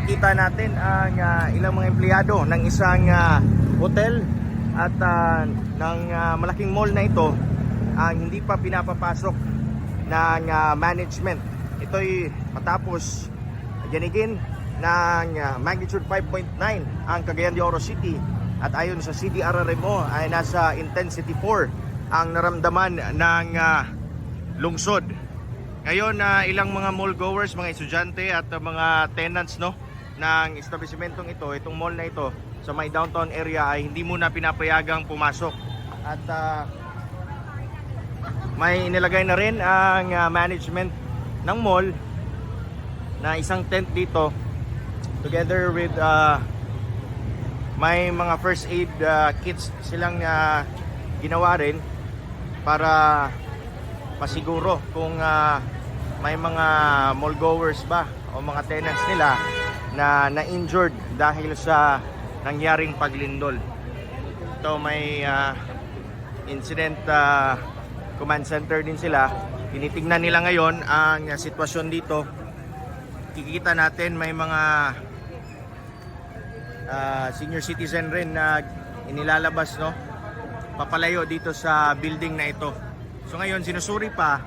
makikita natin ang ilang mga empleyado ng isang hotel at ng malaking mall na ito ang hindi pa pinapapasok ng management. Ito'y matapos ganigin ng magnitude 5.9 ang Cagayan de Oro City, at ayon sa CDRRMO ay nasa intensity 4 ang naramdaman ng lungsod. Ngayon, ilang mga mall goers, mga estudyante at mga tenants ng establishmentong ito, itong mall na ito sa may downtown area, ay hindi muna pinapayagang pumasok. At may inilagay na rin ang management ng mall na isang tent dito, together with may mga first aid kits silang ginawa rin para masiguro kung may mga mall goers ba o mga tenants nila na na-injured dahil sa nangyaring paglindol. Ito may incident command center din sila. Tinitingnan nila ngayon ang sitwasyon dito. Kikita natin may mga senior citizen rin na inilalabas papalayo dito sa building na ito. So ngayon sinusuri pa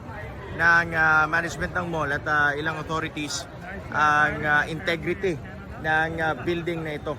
ng management ng mall at ilang authorities ang integrity ng building na ito.